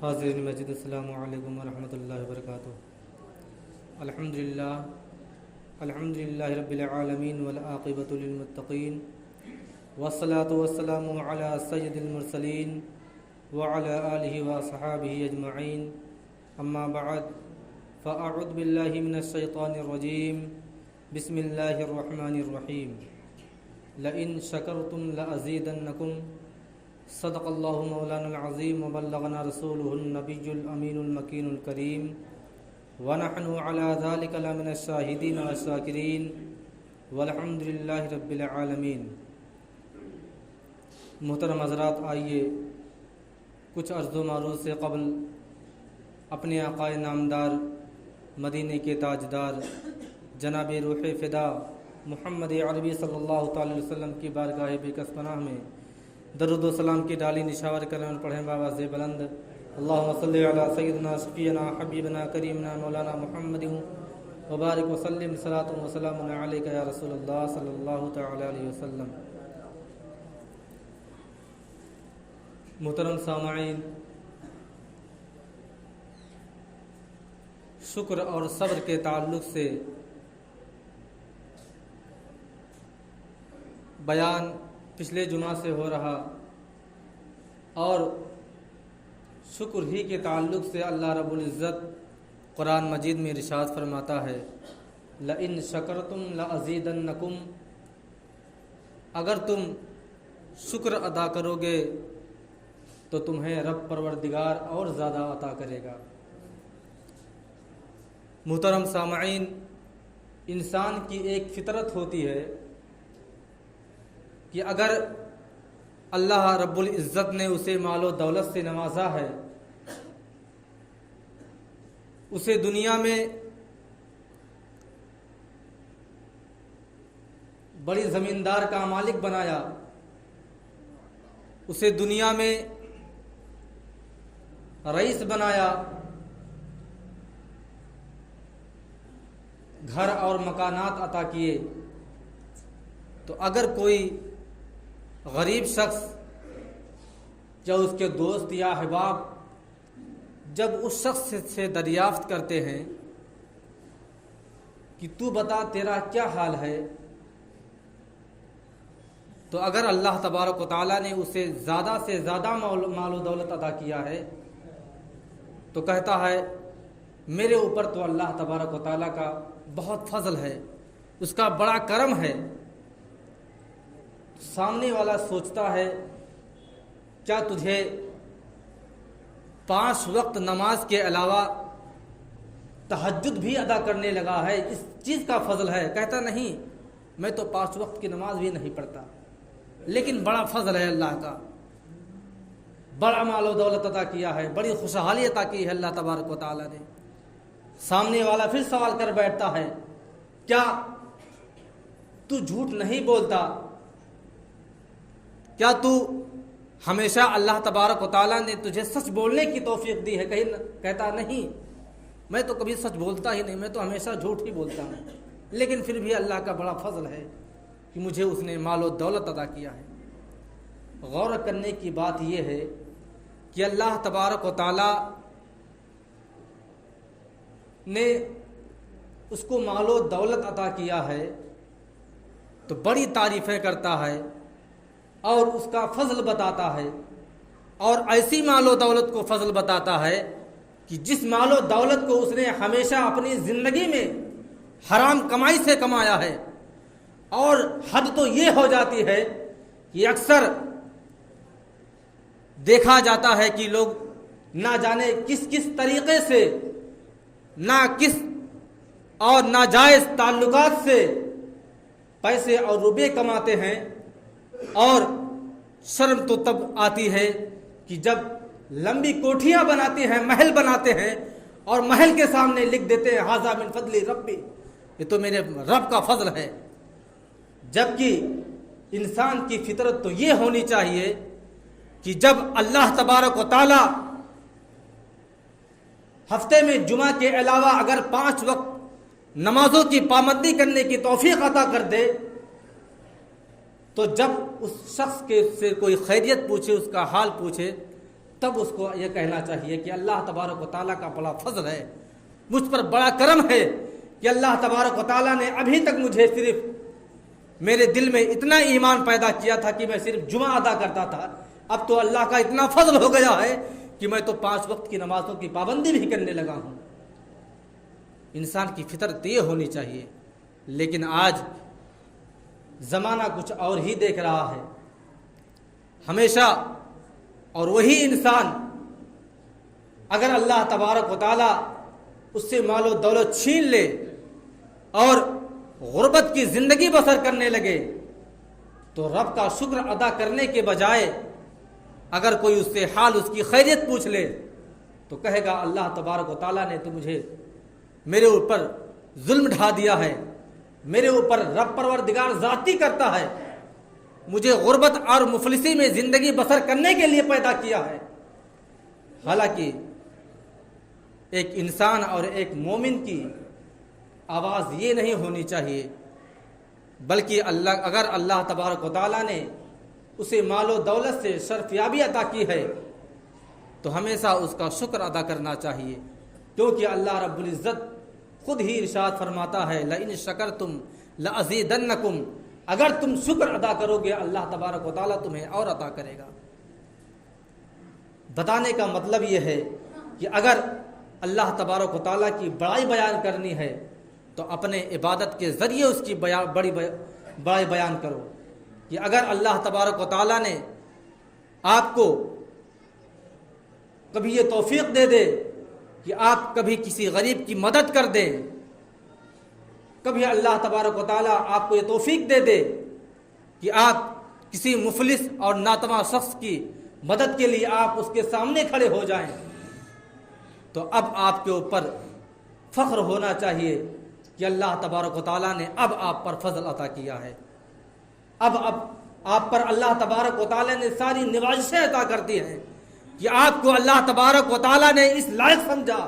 حاضرین مسجد السلام علیکم ورحمۃ اللہ وبرکاتہ۔ الحمدللہ رب العالمین والعاقبۃ للمتقین والصلاة والسلام علی سید المرسلین وعلی آلہ وصحابہ اجمعین، اما بعد فاعوذ باللہ من الشیطان الرجیم، بسم اللہ الرحمن الرحیم۔ لئن شکرتم لأزیدنکم، صدق اللہ مولانا العظیم وبلغنا رسولہ النبی الامین المکین الکریم، ونحن علی ذلک لمن الشاہدین والشاکرین، والحمد للہ رب العالمین۔ محترم حضرات، آئیے کچھ عرض و معروض سے قبل اپنے آقا نامدار مدینے کے تاجدار جناب روح فدا محمد عربی صلی اللہ تعالی علیہ وسلم کی بارگاہ بکس پناہ میں درود و سلام کی ڈالی نشاور کریں پڑھیں بآواز بلند، اللہم صلی علی سیدنا شفیعنا حبیبنا کریمنا مولانا محمد وبارک وسلم، صلاۃ و سلام علیک یا رسول اللہ صلی اللہ تعالی علیہ وسلم۔ محترم سامعین، شکر اور صبر کے تعلق سے بیان پچھلے جمعہ سے ہو رہا، اور شکر ہی کے تعلق سے اللہ رب العزت قرآن مجید میں ارشاد فرماتا ہے، لئن شکرتم لازیدنکم، اگر تم شکر ادا کرو گے تو تمہیں رب پروردگار اور زیادہ عطا کرے گا۔ محترم سامعین، انسان کی ایک فطرت ہوتی ہے کہ اگر اللہ رب العزت نے اسے مال و دولت سے نوازا ہے، اسے دنیا میں بڑی زمیندار کا مالک بنایا، اسے دنیا میں رئیس بنایا، گھر اور مکانات عطا کیے، تو اگر کوئی غریب شخص یا اس کے دوست یا احباب جب اس شخص سے دریافت کرتے ہیں کہ تو بتا تیرا کیا حال ہے، تو اگر اللہ تبارک و تعالیٰ نے اسے زیادہ سے زیادہ مال و دولت عطا کیا ہے تو کہتا ہے میرے اوپر تو اللہ تبارک و تعالیٰ کا بہت فضل ہے، اس کا بڑا کرم ہے۔ سامنے والا سوچتا ہے کیا تجھے 5 وقت نماز کے علاوہ تہجد بھی ادا کرنے لگا ہے، اس چیز کا فضل ہے؟ کہتا نہیں، میں تو 5 وقت کی نماز بھی نہیں پڑھتا، لیکن بڑا فضل ہے اللہ کا، بڑا مال و دولت عطا کیا ہے، بڑی خوشحالی عطا کی ہے اللہ تبارک و تعالیٰ نے۔ سامنے والا پھر سوال کر بیٹھتا ہے، کیا تو جھوٹ نہیں بولتا؟ کیا تو ہمیشہ اللہ تبارک و تعالیٰ نے تجھے سچ بولنے کی توفیق دی ہے؟ کہتا نہیں، میں تو کبھی سچ بولتا ہی نہیں، میں تو ہمیشہ جھوٹ ہی بولتا ہوں، لیکن پھر بھی اللہ کا بڑا فضل ہے کہ مجھے اس نے مال و دولت عطا کیا ہے۔ غور کرنے کی بات یہ ہے کہ اللہ تبارک و تعالیٰ نے اس کو مال و دولت عطا کیا ہے تو بڑی تعریفیں کرتا ہے اور اس کا فضل بتاتا ہے، اور ایسی مال و دولت کو فضل بتاتا ہے کہ جس مال و دولت کو اس نے ہمیشہ اپنی زندگی میں حرام کمائی سے کمایا ہے، اور حد تو یہ ہو جاتی ہے کہ اکثر دیکھا جاتا ہے کہ لوگ نہ جانے کس کس طریقے سے، نہ کس اور ناجائز تعلقات سے پیسے اور روپے کماتے ہیں، اور شرم تو تب آتی ہے کہ جب لمبی کوٹھیاں بناتے ہیں، محل بناتے ہیں، اور محل کے سامنے لکھ دیتے ہیں ھذا من فضل ربی، یہ تو میرے رب کا فضل ہے۔ جبکہ انسان کی فطرت تو یہ ہونی چاہیے کہ جب اللہ تبارک و تعالی ہفتے میں جمعہ کے علاوہ اگر 5 وقت نمازوں کی پابندی کرنے کی توفیق عطا کر دے، تو جب اس شخص کے سے کوئی خیریت پوچھے، اس کا حال پوچھے، تب اس کو یہ کہنا چاہیے کہ اللہ تبارک و تعالیٰ کا بڑا فضل ہے، مجھ پر بڑا کرم ہے کہ اللہ تبارک و تعالیٰ نے ابھی تک مجھے صرف میرے دل میں اتنا ایمان پیدا کیا تھا کہ میں صرف جمعہ ادا کرتا تھا، اب تو اللہ کا اتنا فضل ہو گیا ہے کہ میں تو 5 وقت کی نمازوں کی پابندی بھی کرنے لگا ہوں۔ انسان کی فطرت یہ ہونی چاہیے، لیکن آج زمانہ کچھ اور ہی دیکھ رہا ہے۔ ہمیشہ اور وہی انسان اگر اللہ تبارک و تعالیٰ اس سے مال و دولت چھین لے اور غربت کی زندگی بسر کرنے لگے تو رب کا شکر ادا کرنے کے بجائے اگر کوئی اس سے حال اس کی خیریت پوچھ لے تو کہے گا اللہ تبارک و تعالیٰ نے تو مجھے میرے اوپر ظلم ڈھا دیا ہے، میرے اوپر رب پروردگار ذاتی کرتا ہے، مجھے غربت اور مفلسی میں زندگی بسر کرنے کے لیے پیدا کیا ہے۔ حالانکہ ایک انسان اور ایک مومن کی آواز یہ نہیں ہونی چاہیے، بلکہ اگر اللہ تبارک و تعالیٰ نے اسے مال و دولت سے شرفیابی عطا کی ہے تو ہمیشہ اس کا شکر ادا کرنا چاہیے، کیونکہ اللہ رب العزت خود ہی ارشاد فرماتا ہے لئن شکرتم لازیدنکم، اگر تم شکر ادا کرو گے اللہ تبارک و تعالیٰ تمہیں اور عطا کرے گا۔ بتانے کا مطلب یہ ہے کہ اگر اللہ تبارک و تعالیٰ کی بڑائی بیان کرنی ہے تو اپنے عبادت کے ذریعے اس کی بڑائی بیان کرو، کہ اگر اللہ تبارک و تعالیٰ نے آپ کو کبھی یہ توفیق دے دے کہ آپ کبھی کسی غریب کی مدد کر دیں، کبھی اللہ تبارک و تعالیٰ آپ کو یہ توفیق دے دے کہ آپ کسی مفلس اور ناتواں شخص کی مدد کے لیے آپ اس کے سامنے کھڑے ہو جائیں، تو اب آپ کے اوپر فخر ہونا چاہیے کہ اللہ تبارک و تعالیٰ نے اب آپ پر فضل عطا کیا ہے، اب آپ پر اللہ تبارک و تعالیٰ نے ساری نوازشیں عطا کر دی ہیں کہ آپ کو اللہ تبارک و تعالیٰ نے اس لائق سمجھا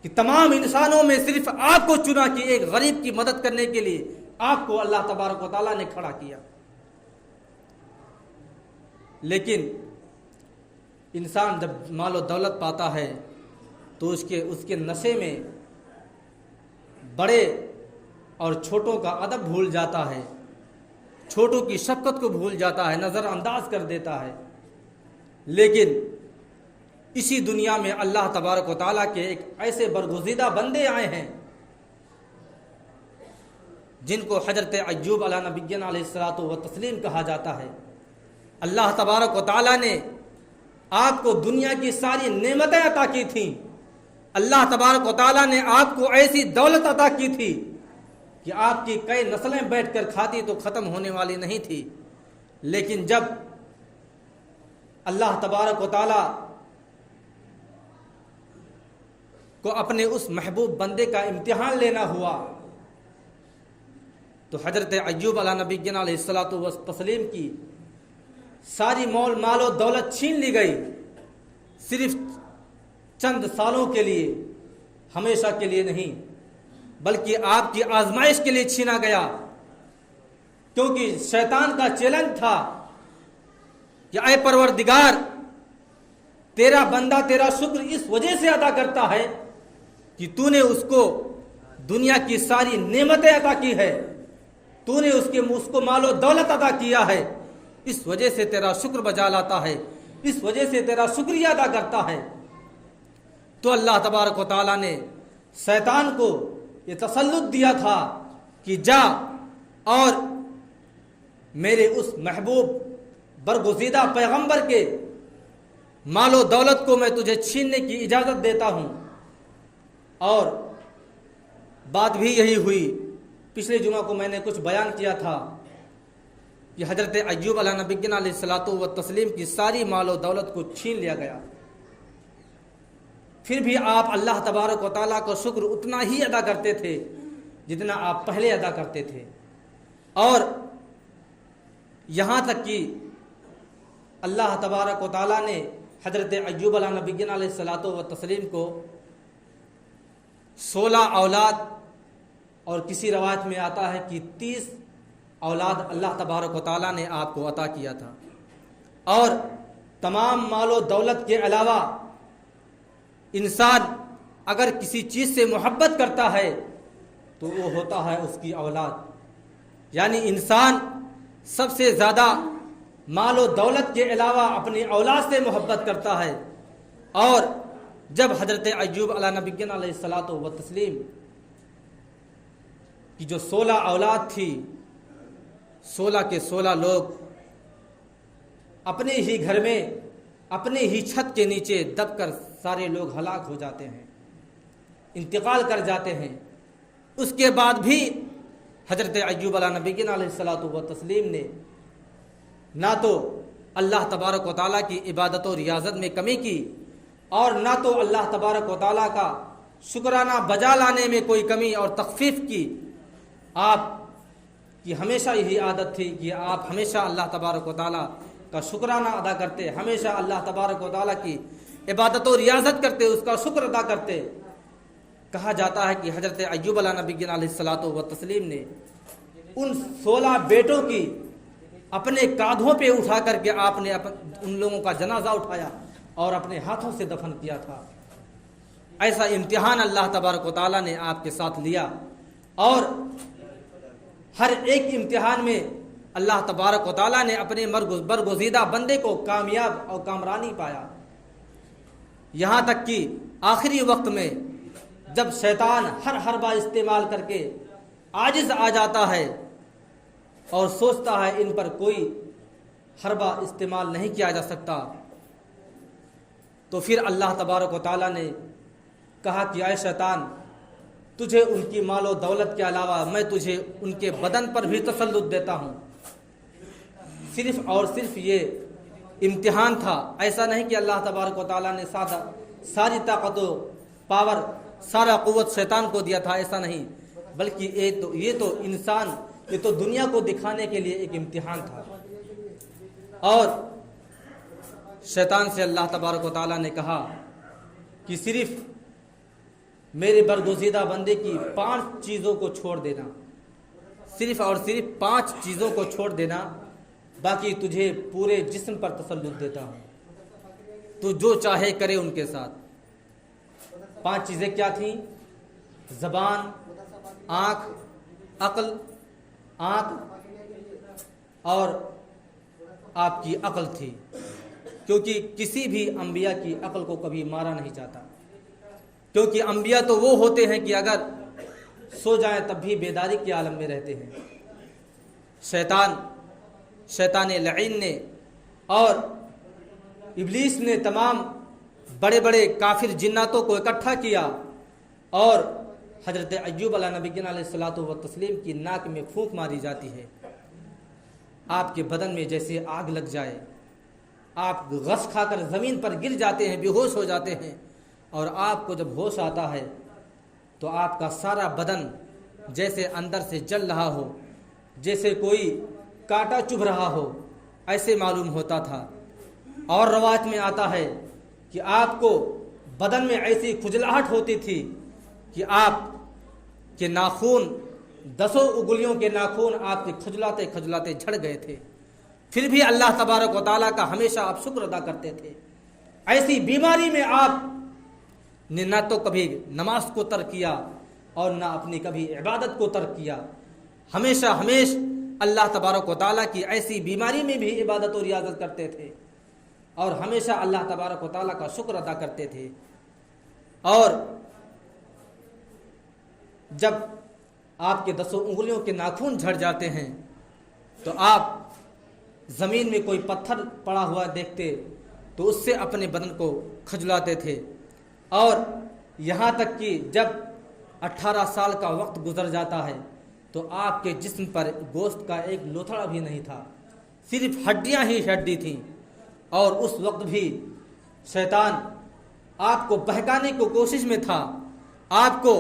کہ تمام انسانوں میں صرف آپ کو چنا کہ ایک غریب کی مدد کرنے کے لیے آپ کو اللہ تبارک و تعالیٰ نے کھڑا کیا۔ لیکن انسان جب مال و دولت پاتا ہے تو اس کے نشے میں بڑے اور چھوٹوں کا ادب بھول جاتا ہے، چھوٹوں کی شفقت کو بھول جاتا ہے، نظر انداز کر دیتا ہے۔ لیکن اسی دنیا میں اللہ تبارک و تعالیٰ کے ایک ایسے برگزیدہ بندے آئے ہیں جن کو حضرت ایوب علیہ نبینا علیہ الصلوۃ والتسلیم کہا جاتا ہے۔ اللہ تبارک و تعالیٰ نے آپ کو دنیا کی ساری نعمتیں عطا کی تھیں، اللہ تبارک و تعالیٰ نے آپ کو ایسی دولت عطا کی تھی کہ آپ کی کئی نسلیں بیٹھ کر کھاتی تو ختم ہونے والی نہیں تھی، لیکن جب اللہ تبارک و تعالیٰ کو اپنے اس محبوب بندے کا امتحان لینا ہوا تو حضرت ایوب علیہ نبینا علیہ الصلوۃ والتسلیم کی ساری مال و دولت چھین لی گئی، صرف چند سالوں کے لیے، ہمیشہ کے لیے نہیں، بلکہ آپ کی آزمائش کے لیے چھینا گیا، کیونکہ شیطان کا چیلنج تھا کہ اے پروردگار تیرا بندہ تیرا شکر اس وجہ سے ادا کرتا ہے کہ تو نے اس کو دنیا کی ساری نعمتیں عطا کی ہے، تو نے اس کو مال و دولت عطا کیا ہے، اس وجہ سے تیرا شکر بجا لاتا ہے، اس وجہ سے تیرا شکریہ ادا کرتا ہے۔ تو اللہ تبارک و تعالیٰ نے شیطان کو یہ تسلط دیا تھا کہ جا اور میرے اس محبوب برگزیدہ پیغمبر کے مال و دولت کو میں تجھے چھیننے کی اجازت دیتا ہوں۔ اور بات بھی یہی ہوئی، پچھلے جمعہ کو میں نے کچھ بیان کیا تھا کہ حضرت ایوب علیہ نبینا علیہ الصلوۃ والتسلیم کی ساری مال و دولت کو چھین لیا گیا، پھر بھی آپ اللہ تبارک و تعالیٰ کا شکر اتنا ہی ادا کرتے تھے جتنا آپ پہلے ادا کرتے تھے، اور یہاں تک کہ اللہ تبارک و تعالیٰ نے حضرت ایوب علیہ نبینا علیہ الصلوۃ والتسلیم کو 16 اولاد، اور کسی روایت میں آتا ہے کہ 30 اولاد اللہ تبارک و تعالیٰ نے آپ کو عطا کیا تھا، اور تمام مال و دولت کے علاوہ انسان اگر کسی چیز سے محبت کرتا ہے تو وہ ہوتا ہے اس کی اولاد، یعنی انسان سب سے زیادہ مال و دولت کے علاوہ اپنی اولاد سے محبت کرتا ہے۔ اور جب حضرت ایوب علیہ نبینا علیہ الصلاۃ والتسلیم کی جو 16 اولاد تھی، 16 کے 16 لوگ اپنے ہی گھر میں اپنے ہی چھت کے نیچے دب کر سارے لوگ ہلاک ہو جاتے ہیں، انتقال کر جاتے ہیں، اس کے بعد بھی حضرت ایوب علیہ نبینا علیہ الصلاۃ والتسلیم نے نہ تو اللہ تبارک و تعالیٰ کی عبادت و ریاضت میں کمی کی اور نہ تو اللہ تبارک و تعالیٰ کا شکرانہ بجا لانے میں کوئی کمی اور تخفیف کی۔ آپ کی ہمیشہ یہی عادت تھی کہ آپ ہمیشہ اللہ تبارک و تعالیٰ کا شکرانہ ادا کرتے، ہمیشہ اللہ تبارک و تعالیٰ کی عبادت و ریاضت کرتے، اس کا شکر ادا کرتے۔ کہا جاتا ہے کہ حضرت ایوب علیہ نبی علیہ الصلاۃ والتسلیم نے ان 16 بیٹوں کی اپنے کاندھوں پہ اٹھا کر کے آپ نے ان لوگوں کا جنازہ اٹھایا اور اپنے ہاتھوں سے دفن کیا تھا۔ ایسا امتحان اللہ تبارک و تعالیٰ نے آپ کے ساتھ لیا، اور ہر ایک امتحان میں اللہ تبارک و تعالیٰ نے اپنے برگزیدہ بندے کو کامیاب اور کامرانی پایا، یہاں تک کہ آخری وقت میں جب شیطان ہر حربہ استعمال کر کے عاجز آ جاتا ہے اور سوچتا ہے ان پر کوئی حربہ استعمال نہیں کیا جا سکتا، تو پھر اللہ تبارک و تعالیٰ نے کہا کہ اے شیطان، تجھے ان کی مال و دولت کے علاوہ میں تجھے ان کے بدن پر بھی تسلط دیتا ہوں۔ صرف اور صرف یہ امتحان تھا، ایسا نہیں کہ اللہ تبارک و تعالیٰ نے ساری طاقت و پاور، سارا قوت شیطان کو دیا تھا، ایسا نہیں، بلکہ یہ تو دنیا کو دکھانے کے لیے ایک امتحان تھا۔ اور شیطان سے اللہ تبارک و تعالیٰ نے کہا کہ صرف میرے برگزیدہ بندے کی 5 چیزوں کو چھوڑ دینا، صرف اور صرف 5 چیزوں کو چھوڑ دینا، باقی تجھے پورے جسم پر تسلط دیتا ہوں، تو جو چاہے کرے ان کے ساتھ۔ 5 چیزیں کیا تھیں؟ زبان، آنکھ، عقل، اور آپ کی عقل تھی، کیونکہ کسی بھی انبیاء کی عقل کو کبھی مارا نہیں جاتا، کیونکہ انبیاء تو وہ ہوتے ہیں کہ اگر سو جائیں تب بھی بیداری کے عالم میں رہتے ہیں۔ شیطان لعین نے اور ابلیس نے تمام بڑے بڑے کافر جناتوں کو اکٹھا کیا اور حضرت ایوب علیہ نبی علیہ الصلاۃ والتسلیم کی ناک میں پھونک ماری جاتی ہے، آپ کے بدن میں جیسے آگ لگ جائے، آپ غش کھا کر زمین پر گر جاتے ہیں، بے ہوش ہو جاتے ہیں، اور آپ کو جب ہوش آتا ہے تو آپ کا سارا بدن جیسے اندر سے جل رہا ہو، جیسے کوئی کانٹا چبھ رہا ہو، ایسے معلوم ہوتا تھا۔ اور روایت میں آتا ہے کہ آپ کو بدن میں ایسی کھجلاہٹ ہوتی تھی کہ آپ کے ناخون 10 انگلیوں کے ناخون آپ کے کھجلاتے کھجلاتے جھڑ گئے تھے، پھر بھی اللہ تبارک و تعالیٰ کا ہمیشہ آپ شکر ادا کرتے تھے۔ ایسی بیماری میں آپ نے نہ تو کبھی نماز کو ترک کیا اور نہ اپنی کبھی عبادت کو ترک کیا، ہمیشہ اللہ تبارک و تعالیٰ کی ایسی بیماری میں بھی عبادت و ریاضت کرتے تھے اور ہمیشہ اللہ تبارک و تعالیٰ کا شکر ادا کرتے تھے۔ اور جب آپ کے 10 انگلیوں کے ناخن جھڑ جاتے ہیں تو آپ زمین میں کوئی پتھر پڑا ہوا دیکھتے تو اس سے اپنے بدن کو کھجلاتے تھے، اور یہاں تک کہ جب 18 سال کا وقت گزر جاتا ہے تو آپ کے جسم پر گوشت کا ایک لوتھڑا بھی نہیں تھا، صرف ہڈیاں ہی ہڈی تھیں، اور اس وقت بھی شیطان آپ کو بہکانے کی کوشش میں تھا، آپ کو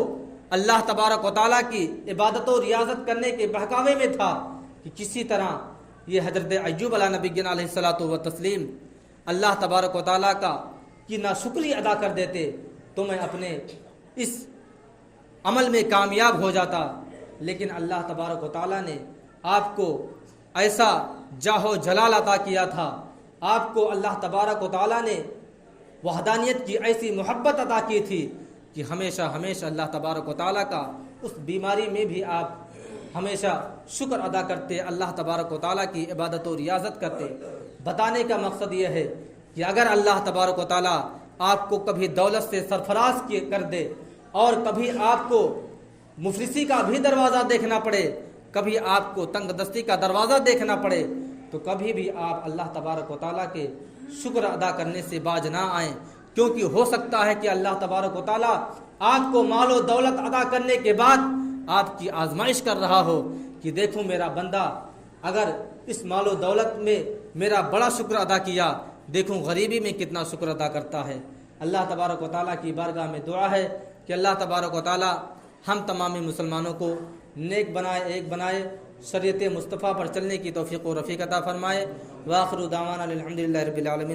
اللہ تبارک و تعالیٰ کی عبادت و ریاضت کرنے کے بہکاوے میں تھا کہ کسی طرح یہ حضرت ایوب علیہ نبی علیہ الصلاۃ والتسلیم اللہ تبارک و تعالیٰ کا کی ناشکری ادا کر دیتے تو میں اپنے اس عمل میں کامیاب ہو جاتا، لیکن اللہ تبارک و تعالیٰ نے آپ کو ایسا جاہ و جلال عطا کیا تھا آپ کو اللہ تبارک و تعالیٰ نے وحدانیت کی ایسی محبت عطا کی تھی کہ ہمیشہ ہمیشہ اللہ تبارک و تعالیٰ کا اس بیماری میں بھی آپ ہمیشہ شکر ادا کرتے، اللہ تبارک و تعالیٰ کی عبادت و ریاضت کرتے۔ بتانے کا مقصد یہ ہے کہ اگر اللہ تبارک و تعالیٰ آپ کو کبھی دولت سے سرفراز کر دے اور کبھی آپ کو مفلسی کا بھی دروازہ دیکھنا پڑے، کبھی آپ کو تنگ دستی کا دروازہ دیکھنا پڑے، تو کبھی بھی آپ اللہ تبارک و تعالیٰ کے شکر ادا کرنے سے باز نہ آئیں، کیونکہ ہو سکتا ہے کہ اللہ تبارک و تعالیٰ آپ کو مال و دولت عطا کرنے کے بعد آپ کی آزمائش کر رہا ہو کہ دیکھو میرا بندہ اگر اس مال و دولت میں میرا بڑا شکر ادا کیا، دیکھوں غریبی میں کتنا شکر ادا کرتا ہے۔ اللہ تبارک و تعالیٰ کی بارگاہ میں دعا ہے کہ اللہ تبارک و تعالیٰ ہم تمام مسلمانوں کو نیک بنائے، ایک بنائے، شریعت مصطفیٰ پر چلنے کی توفیق و رفیق عطا فرمائے۔ وآخر دعوانا الحمدللہ رب العالمین۔